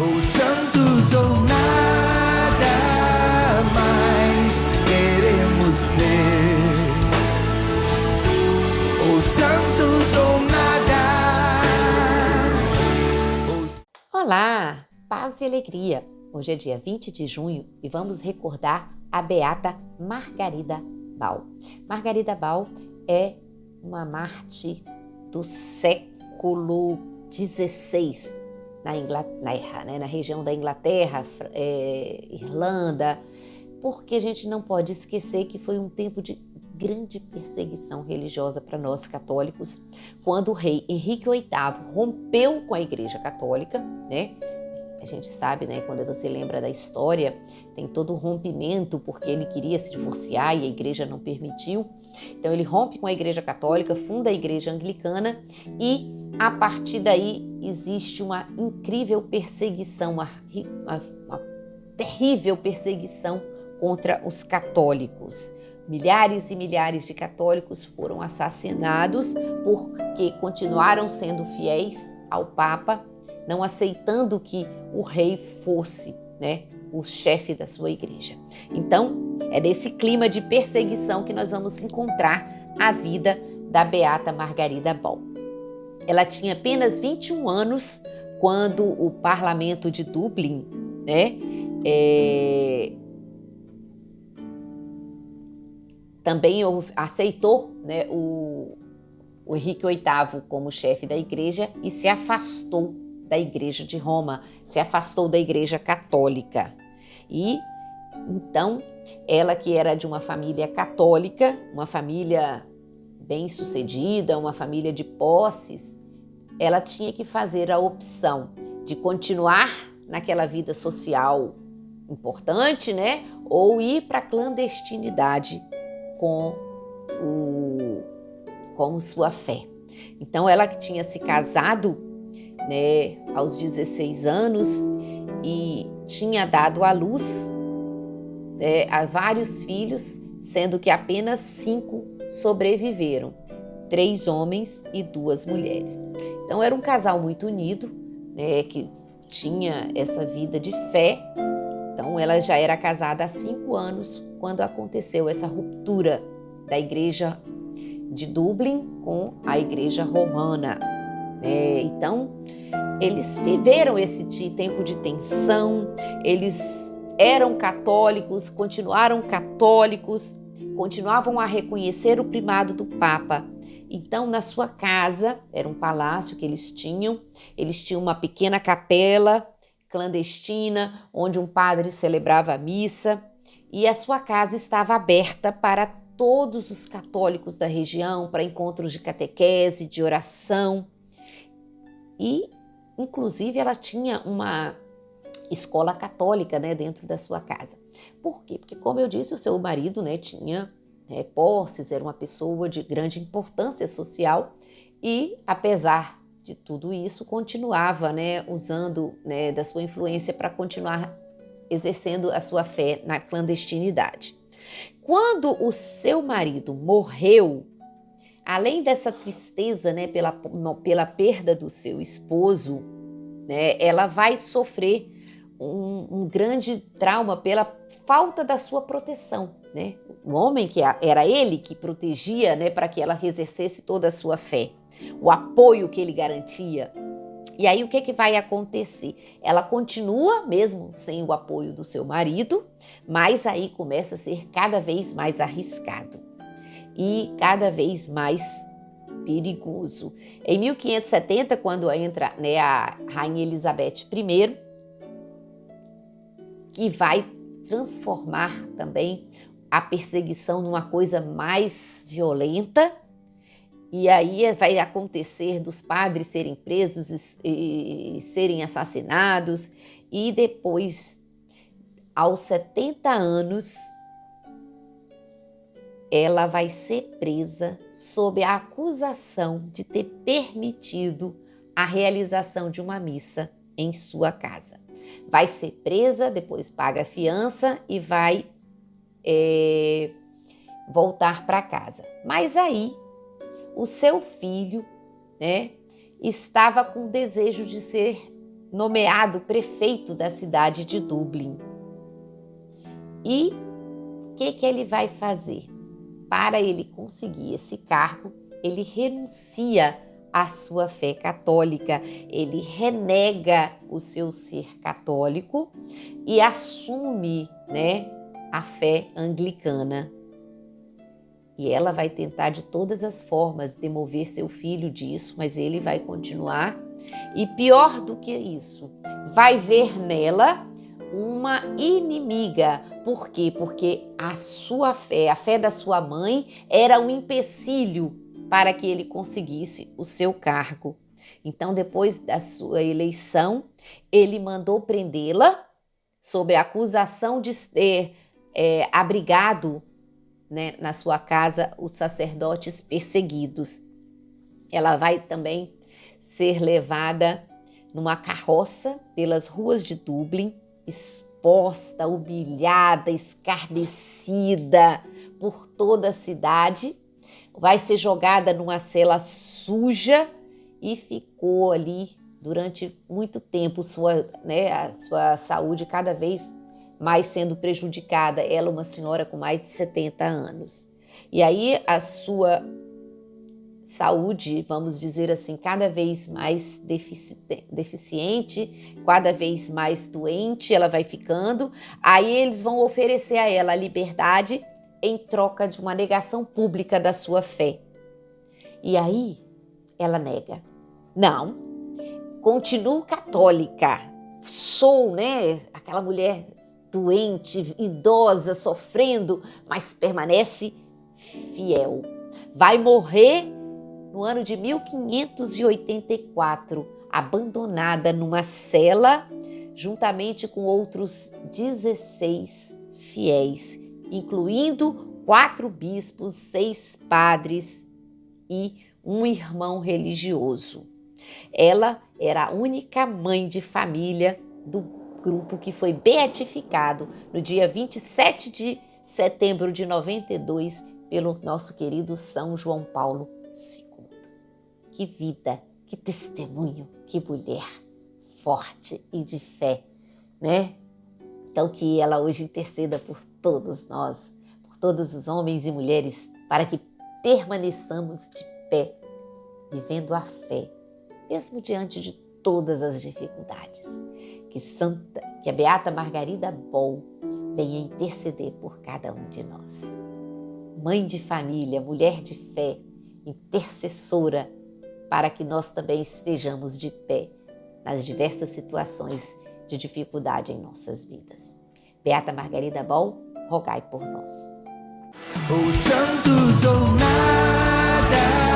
ou santos ou nada mais queremos ser, ou santos ou nada. Olá, paz e alegria! Hoje é dia 20 de junho e vamos recordar a beata Margarida Bal. Margarida Bal é uma mártir do século XVI na Inglaterra, né? Na região da Inglaterra, Irlanda, porque a gente não pode esquecer que foi um tempo de grande perseguição religiosa para nós católicos, quando o rei Henrique VIII rompeu com a Igreja Católica, né? A gente sabe, né, quando você lembra da história, tem todo o rompimento porque ele queria se divorciar e a igreja não permitiu. Então ele rompe com a Igreja Católica, funda a Igreja Anglicana e a partir daí existe uma incrível perseguição, uma terrível perseguição contra os católicos. Milhares e milhares de católicos foram assassinados porque continuaram sendo fiéis ao Papa, não aceitando que o rei fosse, né, o chefe da sua igreja. Então, é nesse clima de perseguição que nós vamos encontrar a vida da beata Margarida Bal. Ela tinha apenas 21 anos quando o parlamento de Dublin, né, também aceitou, né, o Henrique VIII como chefe da igreja e se afastou da Igreja de Roma, se afastou da Igreja Católica. E então, ela que era de uma família católica, uma família bem-sucedida, uma família de posses, ela tinha que fazer a opção de continuar naquela vida social importante, né? Ou ir para a clandestinidade com sua fé. Então, ela que tinha se casado, né, aos 16 anos e tinha dado à luz, né, a vários filhos, sendo que apenas 5 sobreviveram, 3 homens e 2 mulheres. Então era um casal muito unido, né, que tinha essa vida de fé. Então ela já era casada há 5 anos quando aconteceu essa ruptura da igreja de Dublin com a igreja romana. Então, eles viveram esse tempo de tensão, eles eram católicos, continuaram católicos, continuavam a reconhecer o primado do Papa. Então, na sua casa, era um palácio que eles tinham uma pequena capela clandestina, onde um padre celebrava a missa, e a sua casa estava aberta para todos os católicos da região, para encontros de catequese, de oração. E, inclusive, ela tinha uma escola católica, né, dentro da sua casa. Por quê? Porque, como eu disse, o seu marido, né, tinha posses, era uma pessoa de grande importância social e, apesar de tudo isso, continuava, né, usando, né, da sua influência para continuar exercendo a sua fé na clandestinidade. Quando o seu marido morreu, além dessa tristeza, né, pela perda do seu esposo, né, ela vai sofrer um grande trauma pela falta da sua proteção, né? O homem que era ele que protegia, né, para que ela exercesse toda a sua fé, o apoio que ele garantia. E aí o que vai acontecer? Ela continua mesmo sem o apoio do seu marido, mas aí começa a ser cada vez mais arriscado e cada vez mais perigoso. Em 1570, quando entra, né, a Rainha Elizabeth I, que vai transformar também a perseguição numa coisa mais violenta, e aí vai acontecer dos padres serem presos e serem assassinados, e depois, aos 70 anos, ela vai ser presa sob a acusação de ter permitido a realização de uma missa em sua casa. Vai ser presa, depois paga a fiança e vai voltar para casa. Mas aí, o seu filho, né, estava com desejo de ser nomeado prefeito da cidade de Dublin. E o que ele vai fazer? Para ele conseguir esse cargo, ele renuncia à sua fé católica, ele renega o seu ser católico e assume, a fé anglicana. E ela vai tentar de todas as formas demover seu filho disso, mas ele vai continuar. E pior do que isso, vai ver nela uma inimiga. Por quê? Porque a sua fé, a fé da sua mãe, era um empecilho para que ele conseguisse o seu cargo. Então, depois da sua eleição, ele mandou prendê-la sob a acusação de ter abrigado, na sua casa os sacerdotes perseguidos. Ela vai também ser levada numa carroça pelas ruas de Dublin, exposta, humilhada, escarnecida por toda a cidade. Vai ser jogada numa cela suja e ficou ali durante muito tempo, a sua saúde cada vez mais sendo prejudicada. Ela, uma senhora com mais de 70 anos. E aí a sua saúde, vamos dizer assim, cada vez mais deficiente, cada vez mais doente, ela vai ficando. Aí eles vão oferecer a ela a liberdade em troca de uma negação pública da sua fé. E aí ela nega. Não, continuo católica. Sou, aquela mulher doente, idosa, sofrendo, mas permanece fiel. Vai morrer no ano de 1584, abandonada numa cela, juntamente com outros 16 fiéis, incluindo 4 bispos, 6 padres e um irmão religioso. Ela era a única mãe de família do grupo que foi beatificado no dia 27 de setembro de 92 pelo nosso querido São João Paulo II. Que vida, que testemunho, que mulher forte e de fé, Então que ela hoje interceda por todos nós, por todos os homens e mulheres, para que permaneçamos de pé, vivendo a fé, mesmo diante de todas as dificuldades. Que a Beata Margarida Boll venha interceder por cada um de nós. Mãe de família, mulher de fé, intercessora, para que nós também estejamos de pé nas diversas situações de dificuldade em nossas vidas. Beata Margarida Boll, rogai por nós. Os santos ou nada.